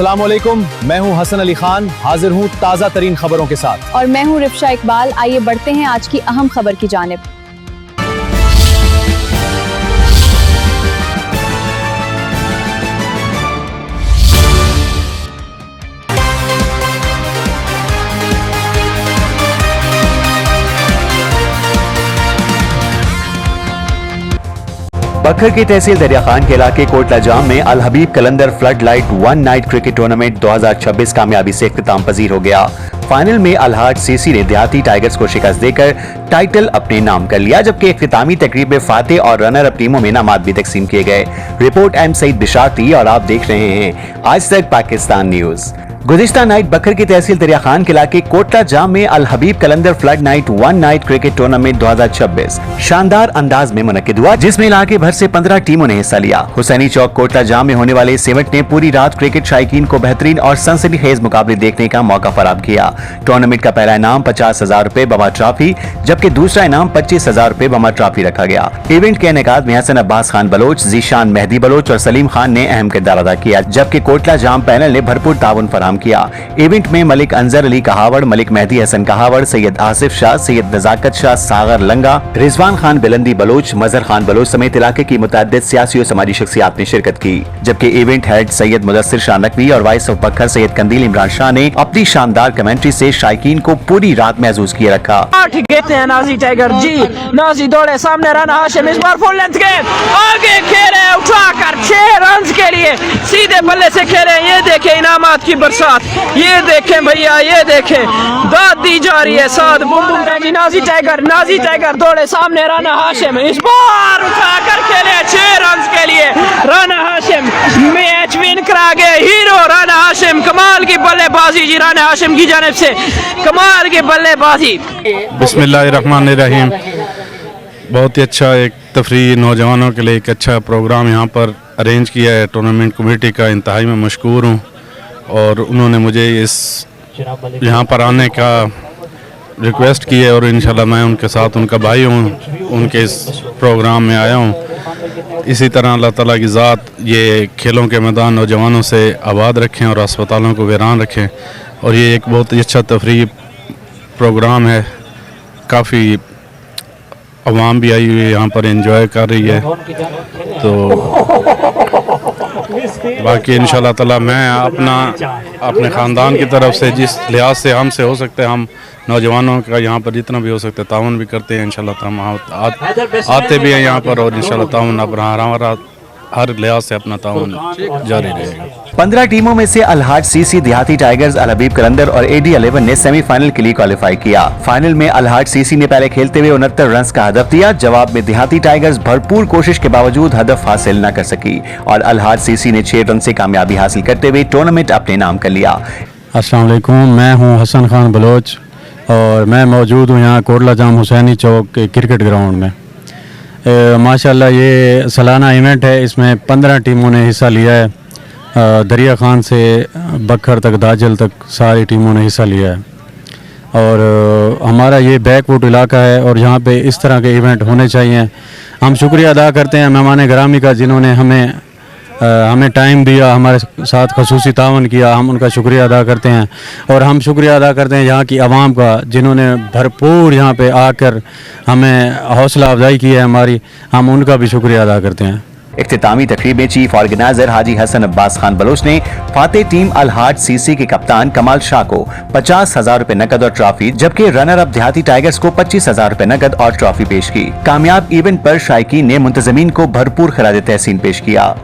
अस्सलामुअलैकुम, मैं हूं हसन अली खान, हाजिर हूं ताज़ा तरीन खबरों के साथ। और मैं हूं रिफ्शा इकबाल। आइए बढ़ते हैं आज की अहम खबर की जानिब। बखर की तहसील दरिया खान के इलाके कोटला जाम में Al Habib Qalandar flood light one night cricket tournament 2026 कामयाबी से इख्तिताम पजीर हो गया। फाइनल में अल-हाज सीसी ने देहाती टाइगर्स को शिकस्त देकर टाइटल अपने नाम कर लिया, जबकि इख्तितामी तकरीब में फातेह और रनर अप टीमों में इनामात भी तकसीम किए गए। रिपोर्ट एम सईद बिशारती और आप देख रहे हैं आज तक पाकिस्तान न्यूज। गुज़िश्ता नाइट बखर की तहसील दरिया खान के इलाके कोटला जाम में Al Habib Qalandar flood night one night cricket tournament 2026 शानदार अंदाज में मुनक्किद हुआ, जिसमें इलाके भर से 15 टीमों ने हिस्सा लिया। हुसैनी चौक कोटला जाम में होने वाले इस इवेंट ने पूरी रात क्रिकेट शायकीन को बेहतरीन और सनसनीखेज मुकाबले देखने का मौका फराहम किया। टूर्नामेंट का पहला इनाम 50,000 रुपए बमा ट्रॉफी, जबकि दूसरा इनाम 25,000 रुपए बमा ट्रॉफी रखा गया। इवेंट के इनेकाद में हसन अब्बास खान बलोच, जीशान मेहदी बलोच और सलीम खान ने अहम किरदार अदा किया, जबकि कोटला जाम पैनल ने भरपूर ताउन फराहम किया। इवेंट में मलिक अंजर अली कहावड़, मलिक मेहदी हसन कहावड़, सैयद आसिफ शाह, सैयद नजाकत शाह सागर लंगा, रिजवान खान बिलंदी बलोच, मजहर खान बलोच समेत इलाके की मुतअद्दिद सियासी और समाजी शख्सियात ने शिरकत की। जबकि इवेंट हेड सैयद मुदस्सिर शाह नकवी और वाइस ऑफ बखर सैयद कंदील इमरान शाह ने अपनी शानदार कमेंट्री से शायकीन को पूरी रात महसूस किए रखा। नाजी टाइगर जी, नाजी दौड़े सामने रन हाशिम, इस बार फुल लेंथ गेंद आगे खेले उठाकर 6 रन के लिए सीधे बल्ले से खेले। ये देखे इनामात की बरसात, ये देखें भैया, ये देखें दाद दी जा रही है। साथ बुम बुम जी, नाजी टाइगर दौड़े सामने राना हाशिम, इस बार उठाकर खेले 6 रन के लिए। राना हाशिम मैच विन करा गए। हीरो राना हाशिम, कमाल की बल्लेबाजी जी राना हाशिम की जानिब से, कमाल की बल्लेबाजी। बिस्मिल्लाहिर्रहमानिर्रहीम। बहुत ही अच्छा एक तफरीह नौजवानों के लिए एक अच्छा प्रोग्राम यहाँ पर अरेंज किया है। टूर्नामेंट कमेटी का इंतहाई में मशकूर हूँ और उन्होंने मुझे इस यहाँ पर आने का रिक्वेस्ट की है और इंशाल्लाह मैं उनके साथ, उनका भाई हूँ, उनके इस प्रोग्राम में आया हूँ। इसी तरह अल्लाह ताला की ज़ात ये खेलों के मैदान नौजवानों से आबाद रखें और अस्पतालों को वीरान रखें। और ये एक बहुत ही अच्छा तफरीह प्रोग्राम है। काफ़ी अवाम भी आई हुई है यहाँ पर, एंजॉय कर रही है। तो बाकी इंशाल्लाह ताला मैं अपने ख़ानदान की तरफ से जिस लिहाज से हमसे हो सकते हैं, हम नौजवानों का यहाँ पर जितना भी हो सकता है ताउन भी करते हैं। इंशाल्लाह हम आते भी हैं यहाँ पर और इंशाल्लाह ताउन हमारा हर लिहाज से अपना ताउन जारी रहेगा। 15 टीमों में से अल-हाज सीसी, देहाती टाइगर्स, अल हबीब कलंदर और AD11 ने सेमीफाइनल के लिए क्वालिफाई किया। फाइनल में अल-हाज सीसी ने पहले खेलते हुए 69 रन का हदफ दिया। जवाब में देहाती टाइगर्स भरपूर कोशिश के बावजूद हदफ हासिल न कर सकी और अल-हाज सीसी ने 6 रन से कामयाबी हासिल करते हुए टूर्नामेंट अपने नाम कर लिया। अस्सलाम वालेकुम, मैं हूँ हसन खान बलोच और मैं मौजूद हूँ यहाँ कोटला जाम हुसैनी चौक के क्रिकेट ग्राउंड में। माशाल्लाह ये सालाना इवेंट है, इसमें 15 टीमों ने हिस्सा लिया है। दरिया खान से बखर तक, दाजल तक सारी टीमों ने हिस्सा लिया है। और हमारा ये बैकवुड इलाका है और यहाँ पे इस तरह के इवेंट होने चाहिए। हम शुक्रिया अदा करते हैं मेहमान गिरामी का, जिन्होंने हमें टाइम दिया, हमारे साथ खसूसी तावन किया। हम उनका शुक्रिया अदा करते हैं। और हम शुक्रिया अदा करते हैं यहाँ की आवाम का, जिन्होंने भरपूर यहाँ पे आकर हमें हौसला अफजाई की है हमारी। हम उनका भी शुक्रिया अदा करते हैं। इख्तितामी तकरीब में चीफ ऑर्गेनाइजर हाजी हसन अब्बास खान बलोच ने फातेह टीम अल-हाज सीसी के कप्तान कमाल शाह को 50,000 रुपए नकद और ट्रॉफी, जबकि रनर अप देहाती टाइगर्स को 25,000 रुपए नकद और ट्रॉफी पेश की। कामयाब इवेंट पर शायकीन ने मुंतजमीन को भरपूर खिराज तहसीन पेश किया।